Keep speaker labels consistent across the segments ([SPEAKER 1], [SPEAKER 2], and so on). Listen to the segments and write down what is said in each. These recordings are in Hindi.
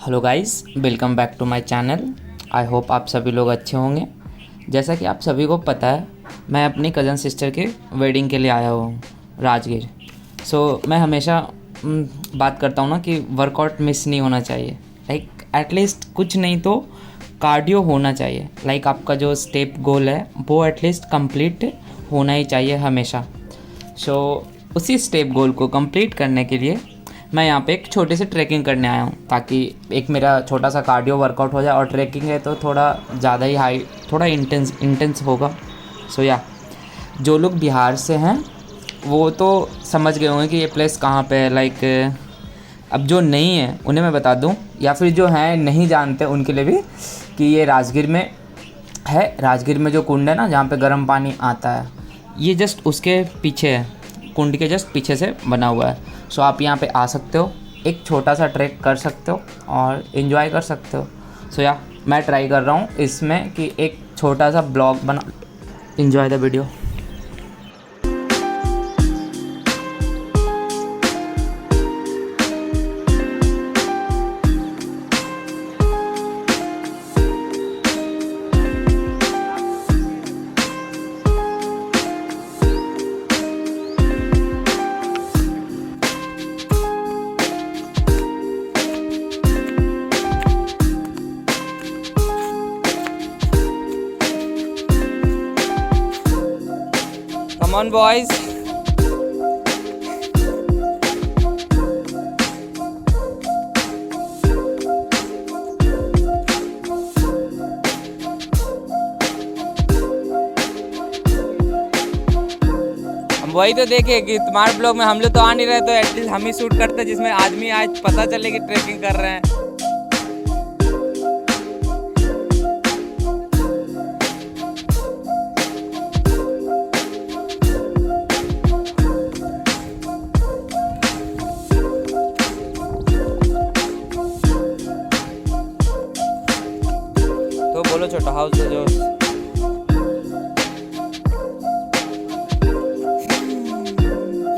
[SPEAKER 1] Hello guys, welcome back to my channel. I hope आप सभी लोग अच्छे होंगे। जैसा कि आप सभी को पता है, मैं अपनी कज़न सिस्टर के वेडिंग के लिए आया हुआ हूँ राजगीर। मैं हमेशा बात करता हूँ ना कि वर्कआउट मिस नहीं होना चाहिए। लाइक एटलीस्ट कुछ नहीं तो कार्डियो होना चाहिए। लाइक आपका जो स्टेप गोल है वो एटलीस्ट कंप्लीट होना ही चाहिए हमेशा। उसी स्टेप गोल को कंप्लीट करने के लिए मैं यहाँ पे एक छोटे से ट्रैकिंग करने आया हूँ, ताकि एक मेरा छोटा सा कार्डियो वर्कआउट हो जाए। और ट्रैकिंग है तो थोड़ा ज़्यादा ही हाई, थोड़ा इंटेंस होगा। जो लोग बिहार से हैं वो तो समझ गए होंगे कि ये प्लेस कहाँ पे है। लाइक अब जो नहीं है उन्हें मैं बता दूँ, या फिर जो हैं नहीं जानते उनके लिए भी, कि ये राजगीर में है। राजगीर में जो कुंड है ना, जहाँ पे गर्म पानी आता है, ये जस्ट उसके पीछे है, कुंड के जस्ट पीछे से बना हुआ है। आप यहाँ पे आ सकते हो, एक छोटा सा ट्रैक कर सकते हो और इन्जॉय कर सकते हो। मैं ट्राई कर रहा हूँ इसमें कि एक छोटा सा ब्लॉग बना। Enjoy the video. Come on boys. हम वही तो देखे कि तुम्हारे ब्लॉग में हम लोग तो आ नहीं रहे, तो एटलीस्ट हम ही शूट करते जिसमें आदमी आज पता चले कि ट्रैकिंग कर रहे हैं। तो बोलो छोटा हाउस जो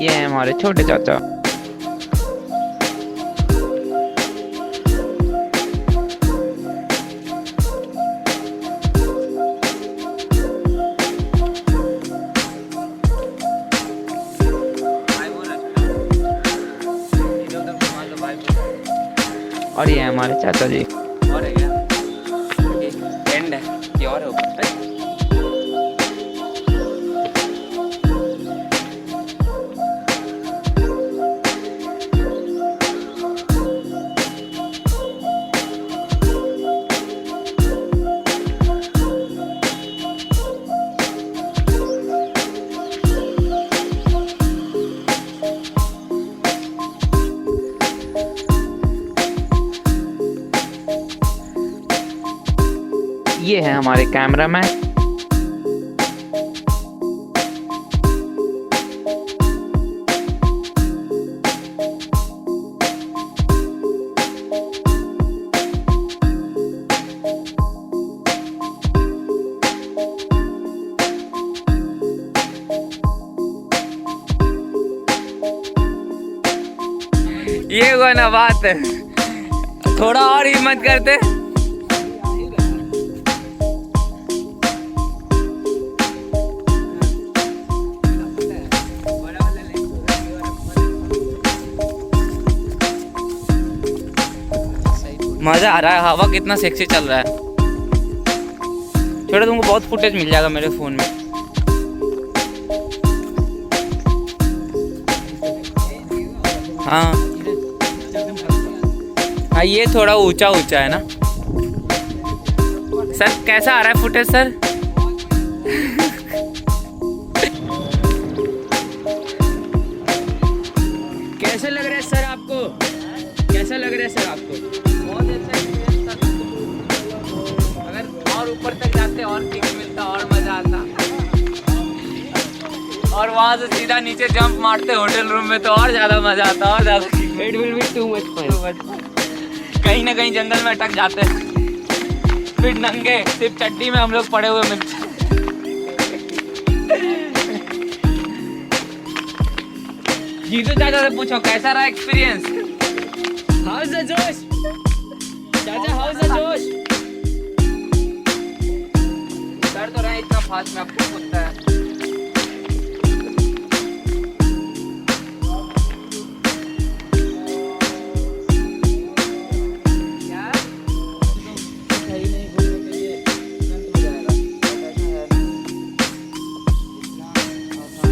[SPEAKER 1] ये है हमारे छोटे चाचा। और ये है हमारे चाचा जी। और है क्या? एंड है ये और है ऊपर। ये है हमारे कैमरामैन। ये वो ना बात है, थोड़ा और हिम्मत करते। मजा आ रहा है, हवा कितना सेक्सी चल रहा है। छोटा तुमको बहुत फुटेज मिल जाएगा मेरे फोन में। हाँ हाँ, ये थोड़ा ऊंचा ऊंचा है ना सर। कैसा आ रहा है फुटेज सर? कैसे लग रहा है सर आपको? कैसा लग रहा है सर आपको? बहुत अच्छा एक्सपीरियंस था। अगर और ऊपर तक जाते और किक मिलता और मजा आता, और वहां से सीधा नीचे जंप मारते होटल रूम में तो और ज्यादा मजा आता, और ज्यादा। It will be too much fun. कहीं ना कहीं जंगल में अटक जाते हैं, फिर नंगे सिर्फ चड्डी में हम लोग पड़े हुए मिलते। जीतू चाचा से पूछो कैसा रहा एक्सपीरियंस? हाउस द जोश? चाचा हाउ इज द जोश? कर तो रहा है इतना फास्ट में, आपको पता है।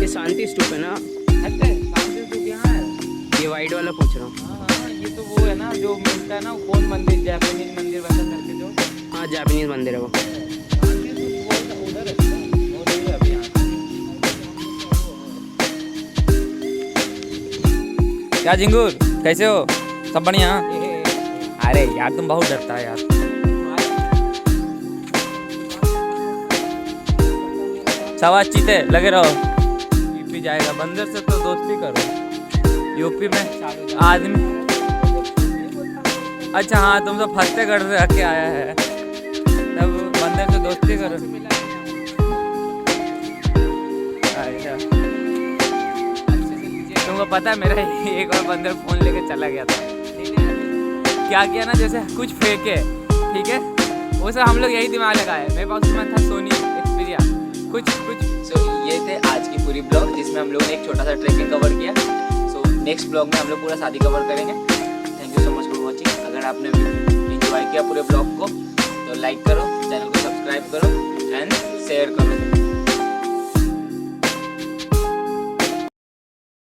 [SPEAKER 2] ये शांति स्तूप है ना?
[SPEAKER 1] अच्छा शांति स्तूप यहाँ है?
[SPEAKER 2] ये वाइट वाला पूछ रहा हूँ।
[SPEAKER 1] हाँ ये तो वो है ना जो मिलता है ना, कौन मंदिर, जापानीज मंदिर वैसा करके जो।
[SPEAKER 2] हाँ जापानीज मंदिर है वो।
[SPEAKER 1] शांति स्तूप वो उधर है, वो नहीं है अभी यहाँ। क्या जिंगूर, कैसे हो? सब बढ़िया? अरे यार तुम बहुत डरता है यार। शाबाश चीते, लगे रहो। यूपी जाएगा, बंदर से तो दोस्ती करो। यूपी में आदमी, अच्छा हाँ तुम तो फतेहगढ़ से रख के आया है, तब बंदर से दोस्ती करो। अच्छा तुमको पता है मेरा एक बार बंदर फोन लेके चला गया था। क्या किया ना, जैसे कुछ फेंके, ठीक है, वो सब हम लोग यही दिमाग लगाए। मेरे पास उसमें था सोनी एक्सपीरिया कुछ। सो ये थे आज की पूरी ब्लॉग, जिसमें हम लोगों ने एक छोटा सा ट्रैकिंग कवर किया। सो नेक्स्ट ब्लॉग में हम लोग पूरा शादी कवर करेंगे। Thank you so much for watching. अगर आपने एंजॉय किया पूरे ब्लॉग को तो लाइक करो, चैनल को सब्सक्राइब करो एंड शेयर करो।